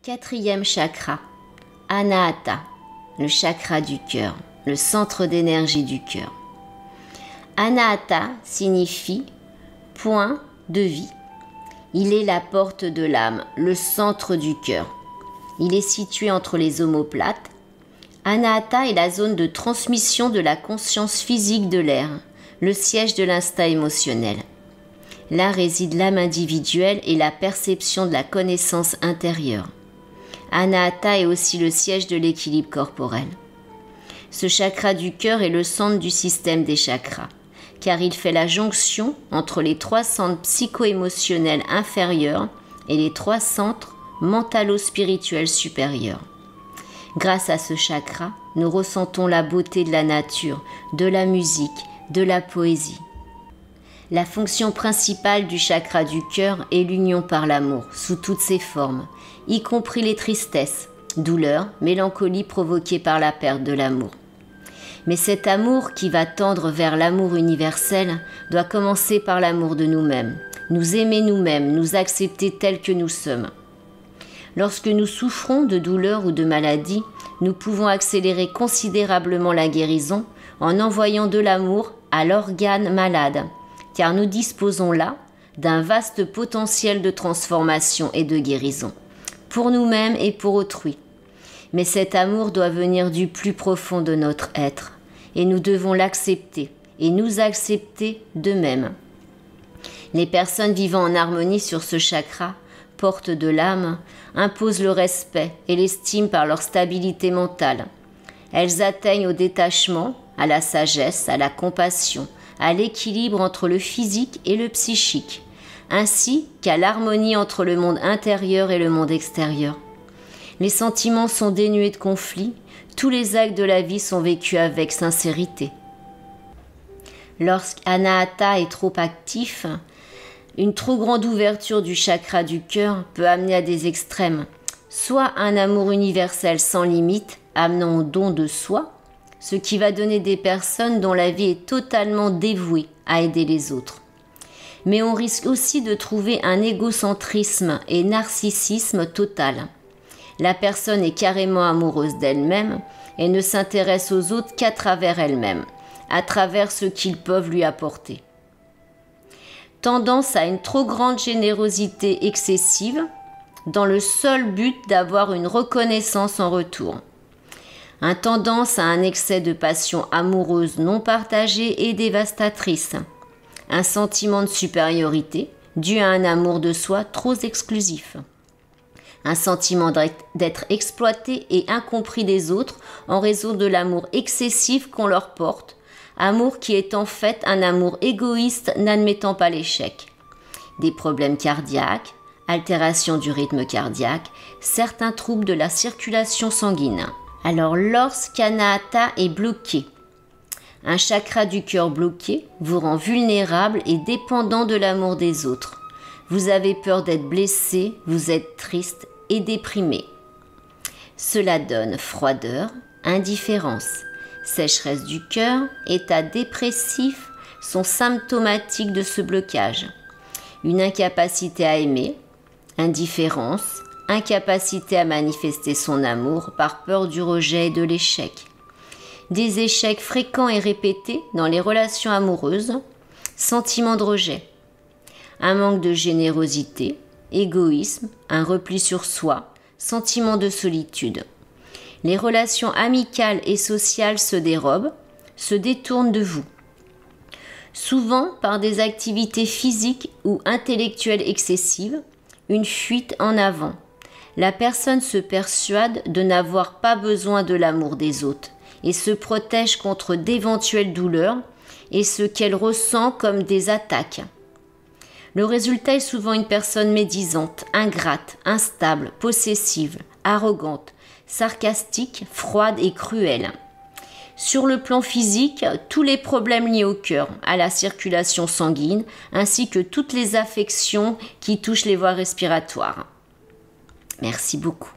Quatrième chakra, Anahata, le chakra du cœur, le centre d'énergie du cœur. Anahata signifie point de vie. Il est la porte de l'âme, le centre du cœur. Il est situé entre les omoplates. Anahata est la zone de transmission de la conscience physique de l'air, le siège de l'instinct émotionnel. Là réside l'âme individuelle et la perception de la connaissance intérieure. Anahata est aussi le siège de l'équilibre corporel. Ce chakra du cœur est le centre du système des chakras, car il fait la jonction entre les 3 centres psycho-émotionnels inférieurs et les 3 centres mentalo-spirituels supérieurs. Grâce à ce chakra, nous ressentons la beauté de la nature, de la musique, de la poésie. La fonction principale du chakra du cœur est l'union par l'amour, sous toutes ses formes, y compris les tristesses, douleurs, mélancolie provoquées par la perte de l'amour. Mais cet amour qui va tendre vers l'amour universel doit commencer par l'amour de nous-mêmes, nous aimer nous-mêmes, nous accepter tels que nous sommes. Lorsque nous souffrons de douleurs ou de maladies, nous pouvons accélérer considérablement la guérison en envoyant de l'amour à l'organe malade, car nous disposons là d'un vaste potentiel de transformation et de guérison, pour nous-mêmes et pour autrui. Mais cet amour doit venir du plus profond de notre être, et nous devons l'accepter, et nous accepter d'eux-mêmes. Les personnes vivant en harmonie sur ce chakra, porte de l'âme, imposent le respect et l'estime par leur stabilité mentale. Elles atteignent au détachement, à la sagesse, à la compassion, à l'équilibre entre le physique et le psychique, ainsi qu'à l'harmonie entre le monde intérieur et le monde extérieur. Les sentiments sont dénués de conflits, tous les actes de la vie sont vécus avec sincérité. Lorsqu'Anahata est trop actif, une trop grande ouverture du chakra du cœur peut amener à des extrêmes, soit un amour universel sans limite, amenant au don de soi, ce qui va donner des personnes dont la vie est totalement dévouée à aider les autres. Mais on risque aussi de trouver un égocentrisme et narcissisme total. La personne est carrément amoureuse d'elle-même et ne s'intéresse aux autres qu'à travers elle-même, à travers ce qu'ils peuvent lui apporter. Tendance à une trop grande générosité excessive, dans le seul but d'avoir une reconnaissance en retour. Une tendance à un excès de passion amoureuse non partagée et dévastatrice. Un sentiment de supériorité dû à un amour de soi trop exclusif. Un sentiment d'être exploité et incompris des autres en raison de l'amour excessif qu'on leur porte, amour qui est en fait un amour égoïste n'admettant pas l'échec. Des problèmes cardiaques, altération du rythme cardiaque, certains troubles de la circulation sanguine. Alors lorsqu'Anahata est bloqué, un chakra du cœur bloqué vous rend vulnérable et dépendant de l'amour des autres. Vous avez peur d'être blessé, vous êtes triste et déprimé. Cela donne froideur, indifférence, sécheresse du cœur, état dépressif sont symptomatiques de ce blocage. Une incapacité à aimer, indifférence, incapacité à manifester son amour par peur du rejet et de l'échec. Des échecs fréquents et répétés dans les relations amoureuses, sentiment de rejet. Un manque de générosité, égoïsme, un repli sur soi, sentiment de solitude. Les relations amicales et sociales se dérobent, se détournent de vous. Souvent par des activités physiques ou intellectuelles excessives, une fuite en avant. La personne se persuade de n'avoir pas besoin de l'amour des autres et se protège contre d'éventuelles douleurs et ce qu'elle ressent comme des attaques. Le résultat est souvent une personne médisante, ingrate, instable, possessive, arrogante, sarcastique, froide et cruelle. Sur le plan physique, tous les problèmes liés au cœur, à la circulation sanguine, ainsi que toutes les affections qui touchent les voies respiratoires. Merci beaucoup.